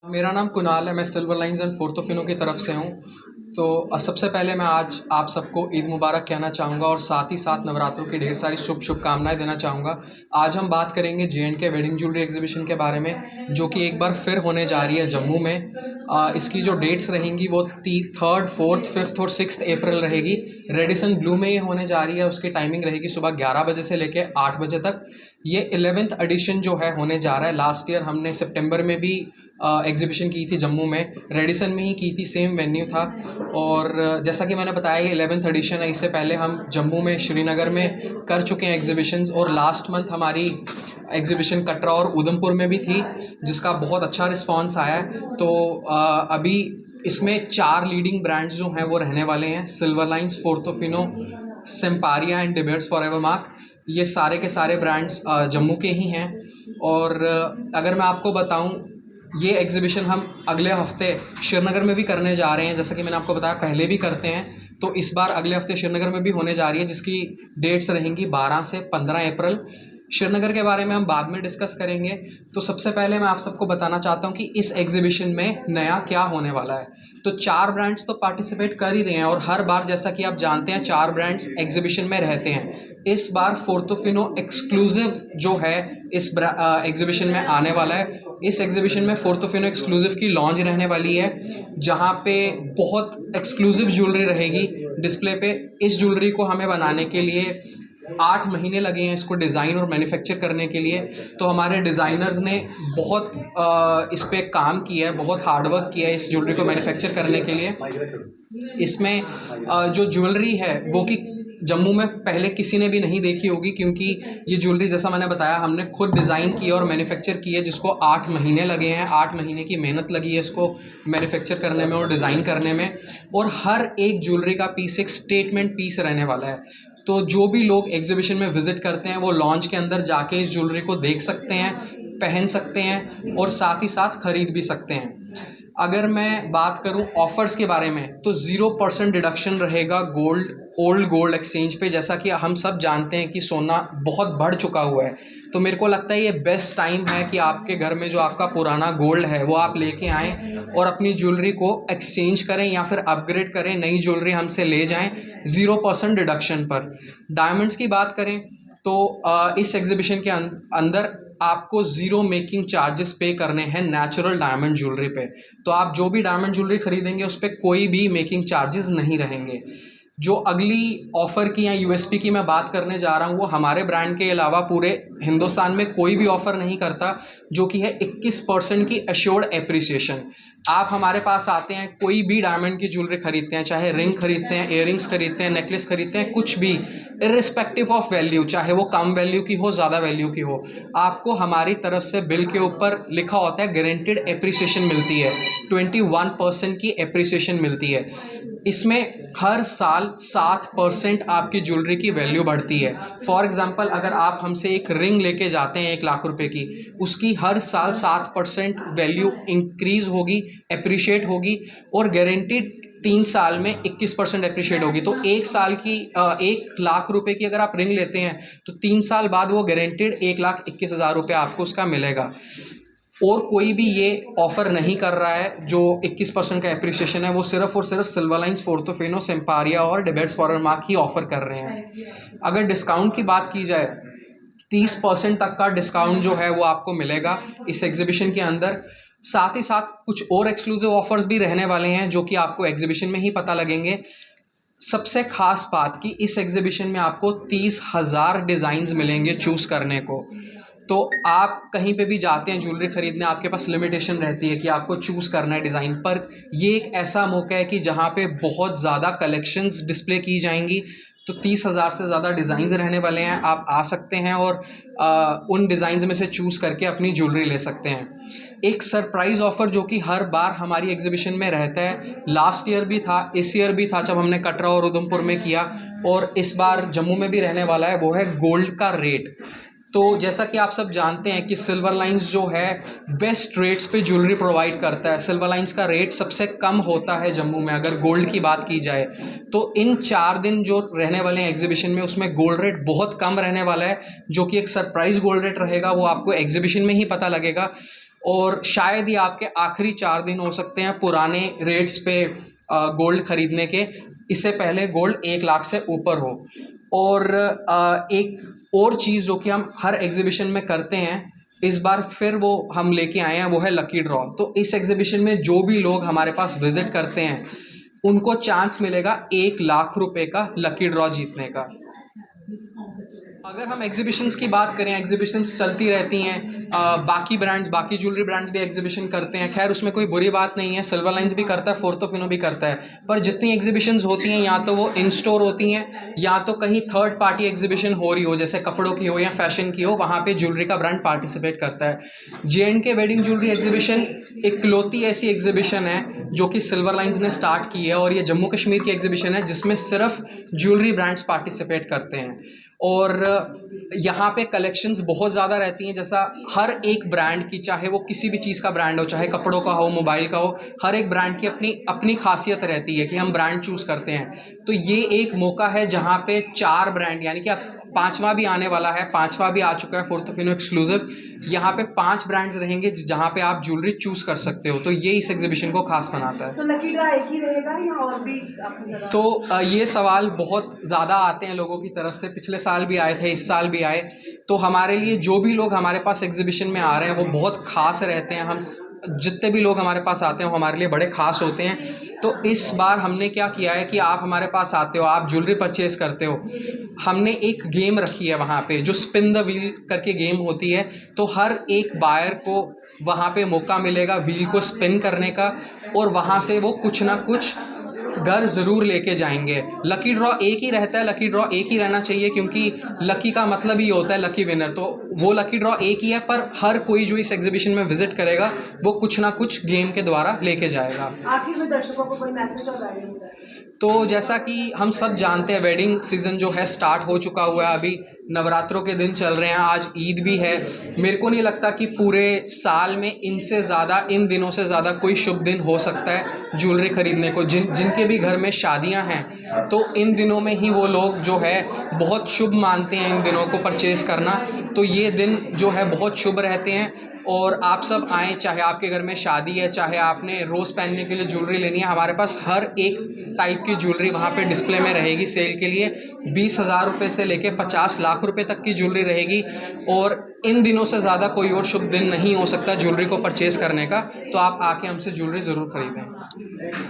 मेरा नाम कुणाल है। मैं सिल्वर लाइन्स एंड फोर्थोफिनो की तरफ से हूँ। तो सबसे पहले मैं आज आप सबको ईद मुबारक कहना चाहूँगा और साथ ही साथ नवरात्रों की ढेर सारी शुभकामनाएं देना चाहूँगा। आज हम बात करेंगे जे.एंड.के वेडिंग ज्वेलरी एग्जीबिशन के बारे में, जो कि एक बार फिर होने जा रही है जम्मू में। इसकी जो डेट्स रहेंगी वो 3rd, 4th, 5th और 6th अप्रैल रहेगी। रेडिसन ब्लू में ये होने जा रही है। उसकी टाइमिंग रहेगी सुबह 11 बजे से लेकर 8 बजे तक। ये 11th एडिशन जो है होने जा रहा है। लास्ट ईयर हमने सितंबर में भी एग्जीबिशन की थी जम्मू में, रेडिसन में ही की थी, सेम वेन्यू था। और जैसा कि मैंने बताया ये 11th एडिशन है। इससे पहले हम जम्मू में, श्रीनगर में कर चुके हैं एग्जीबिशंस, और लास्ट मंथ हमारी एग्जीबिशन कटरा और उधमपुर में भी थी, जिसका बहुत अच्छा रिस्पांस आया है। तो अभी इसमें 4 लीडिंग ब्रांड्स जो हैं वो रहने वाले हैं: सिल्वर लाइन्स, फोर्थोफिनो, सिम्पारिया एंड डिबेट्स फॉरएवर मार्क। ये सारे के सारे ब्रांड्स जम्मू के ही हैं। और अगर मैं आपको बताऊं, ये एग्जीबिशन हम अगले हफ्ते श्रीनगर में भी करने जा रहे हैं। जैसा कि मैंने आपको बताया पहले भी करते हैं, तो इस बार अगले हफ्ते श्रीनगर में भी होने जा रही है, जिसकी डेट्स रहेंगी 12 से 15 अप्रैल। श्रीनगर के बारे में हम बाद में डिस्कस करेंगे। तो सबसे पहले मैं आप सबको बताना चाहता हूँ कि इस एग्जीबिशन में नया क्या होने वाला है। तो 4 ब्रांड्स तो पार्टिसिपेट कर ही रहे हैं, और हर बार जैसा कि आप जानते हैं 4 ब्रांड्स एग्जीबिशन में रहते हैं। इस बार फोर्थोफिनो एक्सक्लूसिव जो है इस एग्जीबिशन में आने वाला है। इस एग्जीबिशन में फोर्थोफिनो एक्सक्लूसिव की लॉन्च रहने वाली है, जहाँ पे बहुत एक्सक्लूसिव ज्वेलरी रहेगी डिस्प्ले पे। इस ज्वेलरी को हमें बनाने के लिए 8 महीने लगे हैं, इसको डिज़ाइन और मैन्युफैक्चर करने के लिए। तो हमारे डिज़ाइनर्स ने बहुत इस पे काम किया है, बहुत हार्डवर्क किया है इस ज्वेलरी को मैन्युफैक्चर करने के लिए। इसमें जो ज्वेलरी है वो कि जम्मू में पहले किसी ने भी नहीं देखी होगी, क्योंकि ये ज्वेलरी, जैसा मैंने बताया, हमने खुद डिज़ाइन की और मैन्युफैक्चर की है, जिसको 8 महीने लगे हैं। 8 महीने की मेहनत लगी है इसको मैन्युफैक्चर करने में और डिज़ाइन करने में। और हर एक ज्वेलरी का पीस एक स्टेटमेंट पीस रहने वाला है। तो जो भी लोग एग्जीबिशन में विज़िट करते हैं वो लॉन्च के अंदर जाके इस ज्वेलरी को देख सकते हैं, पहन सकते हैं और साथ ही साथ ख़रीद भी सकते हैं। अगर मैं बात करूं ऑफ़र्स के बारे में, तो 0% डिडक्शन रहेगा ओल्ड गोल्ड एक्सचेंज पे। जैसा कि हम सब जानते हैं कि सोना बहुत बढ़ चुका हुआ है, तो मेरे को लगता है ये बेस्ट टाइम है कि आपके घर में जो आपका पुराना गोल्ड है वो आप लेके आएँ और अपनी ज्वेलरी को एक्सचेंज करें या फिर अपग्रेड करें, नई ज्वेलरी हमसे ले जाएं 0% डिडक्शन पर। डायमंड्स की बात करें तो इस एग्जीबिशन के अंदर आपको ज़ीरो मेकिंग चार्जेस पे करने हैं नेचुरल डायमंड ज्वेलरी पे। तो आप जो भी डायमंड ज्वेलरी खरीदेंगे उस पर कोई भी मेकिंग चार्जेस नहीं रहेंगे। जो अगली ऑफ़र की या यूएसपी की मैं बात करने जा रहा हूँ, वो हमारे ब्रांड के अलावा पूरे हिंदुस्तान में कोई भी ऑफ़र नहीं करता, जो कि है 21% की एश्योर्ड एप्रिसिएशन। आप हमारे पास आते हैं, कोई भी डायमंड की ज्वेलरी खरीदते हैं, चाहे रिंग खरीदते हैं, इयररिंग्स खरीदते हैं, नेकलेस खरीदते हैं, कुछ भी, इर्रिस्पेक्टिव ऑफ वैल्यू, चाहे वो कम वैल्यू की हो, ज़्यादा वैल्यू की हो, आपको हमारी तरफ से बिल के ऊपर लिखा होता है गारंटीड एप्रिसिएशन मिलती है। 21% की एप्रिसिएशन मिलती है। इसमें हर साल 7% आपकी ज्वेलरी की वैल्यू बढ़ती है। फॉर एग्जांपल, अगर आप हमसे एक रिंग लेके जाते हैं 1 लाख रुपए की, उसकी हर साल 7% वैल्यू इंक्रीज होगी, एप्रिशिएट होगी, और गारंटीड 3 साल में 21% एप्रिशिएट होगी। तो 1 साल की 1 लाख रुपए की अगर आप रिंग लेते हैं तो 3 साल बाद वो गारंटीड 1,21,000 रुपये आपको उसका मिलेगा। और कोई भी ये ऑफ़र नहीं कर रहा है। जो 21% का एप्रिसिएशन है वो सिर्फ और सिर्फ सिल्वर लाइन्स, फोर्थोफिनो, सिम्पारिया और डिबेट्स फॉरएवर मार्क ही ऑफ़र कर रहे हैं। अगर डिस्काउंट की बात की जाए, 30% तक का डिस्काउंट जो है वो आपको मिलेगा इस एग्जीबिशन के अंदर। साथ ही साथ कुछ और एक्सक्लूसिव ऑफर्स भी रहने वाले हैं, जो कि आपको एग्जीबिशन में ही पता लगेंगे। सबसे खास बात कि इस एग्जीबिशन में आपको 30,000 डिज़ाइंस मिलेंगे चूज़ करने को। तो आप कहीं पे भी जाते हैं ज्वेलरी खरीदने, आपके पास लिमिटेशन रहती है कि आपको चूज़ करना है डिज़ाइन, पर ये एक ऐसा मौका है कि जहाँ पे बहुत ज़्यादा कलेक्शंस डिस्प्ले की जाएंगी। तो 30,000 से ज़्यादा डिज़ाइंस रहने वाले हैं। आप आ सकते हैं और उन डिज़ाइंस में से चूज़ करके अपनी ज्वेलरी ले सकते हैं। एक सरप्राइज़ ऑफ़र जो कि हर बार हमारी एग्जीबिशन में रहता है, लास्ट ईयर भी था, इस ईयर भी था जब हमने कटरा और उधमपुर में किया, और इस बार जम्मू में भी रहने वाला है, वो है गोल्ड का रेट। तो जैसा कि आप सब जानते हैं कि सिल्वर लाइन्स जो है बेस्ट रेट्स पे ज्वेलरी प्रोवाइड करता है। सिल्वर लाइन्स का रेट सबसे कम होता है जम्मू में, अगर गोल्ड की बात की जाए तो। इन 4 दिन जो रहने वाले हैं एग्जीबिशन में, उसमें गोल्ड रेट बहुत कम रहने वाला है, जो कि एक सरप्राइज गोल्ड रेट रहेगा, वो आपको एग्जीबिशन में ही पता लगेगा। और शायद ही आपके आखिरी 4 दिन हो सकते हैं पुराने रेट्स पे गोल्ड खरीदने के, इससे पहले गोल्ड 1 लाख से ऊपर हो। और एक और चीज़ जो कि हम हर एग्जीबिशन में करते हैं, इस बार फिर वो हम लेके आए हैं, वो है लकी ड्रॉ। तो इस एग्जीबिशन में जो भी लोग हमारे पास विजिट करते हैं उनको चांस मिलेगा 1 लाख रुपए का लकी ड्रॉ जीतने का। अगर हम एग्जीबिशंस की बात करें, एग्जीबिशंस चलती रहती हैं, बाकी ब्रांड्स, बाकी ज्वेलरी ब्रांड्स भी एग्जीबिशन करते हैं, खैर उसमें कोई बुरी बात नहीं है। सिल्वर लाइंस भी करता है, फोर्थोफिनो भी करता है, पर जितनी एग्जीबिशंस होती हैं या तो वो इन स्टोर होती हैं या तो कहीं थर्ड पार्टी एग्जीबिशन हो रही हो, जैसे कपड़ों की हो या फैशन की हो, वहाँ पे ज्वेलरी का ब्रांड पार्टिसिपेट करता है। J&K वेडिंग ज्वेलरी एग्जीबिशन इकलौती ऐसी एग्जीबिशन है जो कि सिल्वर लाइंस ने स्टार्ट की है, और ये जम्मू कश्मीर की एग्जीबिशन है जिसमें सिर्फ ज्वेलरी ब्रांड्स पार्टिसिपेट करते हैं। और यहाँ पे कलेक्शंस बहुत ज़्यादा रहती हैं, जैसा हर एक ब्रांड की, चाहे वो किसी भी चीज़ का ब्रांड हो, चाहे कपड़ों का हो, मोबाइल का हो, हर एक ब्रांड की अपनी अपनी खासियत रहती है कि हम ब्रांड चूज़ करते हैं। तो ये एक मौका है जहाँ पे 4 ब्रांड, यानी कि अब 5वां भी आने वाला है, 5वां भी आ चुका है फोर्थोफिनो एक्सक्लूसिव। यहाँ पे 5 ब्रांड्स रहेंगे जहाँ पे आप ज्वेलरी चूज कर सकते हो, तो ये इस एग्जीबिशन को खास बनाता है। तो लकी ड्रा एक ही रहेगा या और भी आपको ज़्यादा? तो ये सवाल बहुत ज़्यादा आते हैं लोगों की तरफ से, पिछले साल भी आए थे, इस साल भी आए। तो हमारे लिए जो भी लोग हमारे पास एग्जीबिशन में आ रहे हैं वो बहुत खास रहते हैं। हम जितने भी लोग हमारे पास आते हैं वो हमारे लिए बड़े खास होते हैं। तो इस बार हमने क्या किया है कि आप हमारे पास आते हो, आप ज्वेलरी परचेज करते हो, हमने एक गेम रखी है वहाँ पे जो स्पिन द व्हील करके गेम होती है। तो हर एक बायर को वहाँ पे मौका मिलेगा व्हील को स्पिन करने का, और वहाँ से वो कुछ ना कुछ घर ज़रूर लेके जाएंगे। लकी ड्रॉ एक ही रहता है, लकी ड्रॉ एक ही रहना चाहिए, क्योंकि लकी का मतलब ही होता है लकी विनर। तो वो लकी ड्रॉ एक ही है, पर हर कोई जो इस एग्जीबिशन में विजिट करेगा वो कुछ ना कुछ गेम के द्वारा लेके जाएगा। आखिर में दर्शकों को कोई मैसेज और गाइड होता है? तो जैसा कि हम सब जानते हैं, वेडिंग सीज़न जो है स्टार्ट हो चुका हुआ है, अभी नवरात्रों के दिन चल रहे हैं, आज ईद भी है। मेरे को नहीं लगता कि पूरे साल में इनसे ज़्यादा, इन दिनों से ज़्यादा कोई शुभ दिन हो सकता है ज्वेलरी ख़रीदने को। जिनके भी घर में शादियां हैं तो इन दिनों में ही वो लोग जो है बहुत शुभ मानते हैं इन दिनों को परचेज़ करना। तो ये दिन जो है बहुत शुभ रहते हैं, और आप सब आएँ, चाहे आपके घर में शादी है, चाहे आपने रोज़ पहनने के लिए ज्वेलरी लेनी है, हमारे पास हर एक टाइप की ज्वेलरी वहाँ पे डिस्प्ले में रहेगी सेल के लिए। 20,000 रुपये से लेके 50 लाख रुपए तक की ज्वेलरी रहेगी, और इन दिनों से ज़्यादा कोई और शुभ दिन नहीं हो सकता ज्वेलरी को परचेज़ करने का। तो आप आके हमसे ज्वेलरी ज़रूर खरीदें।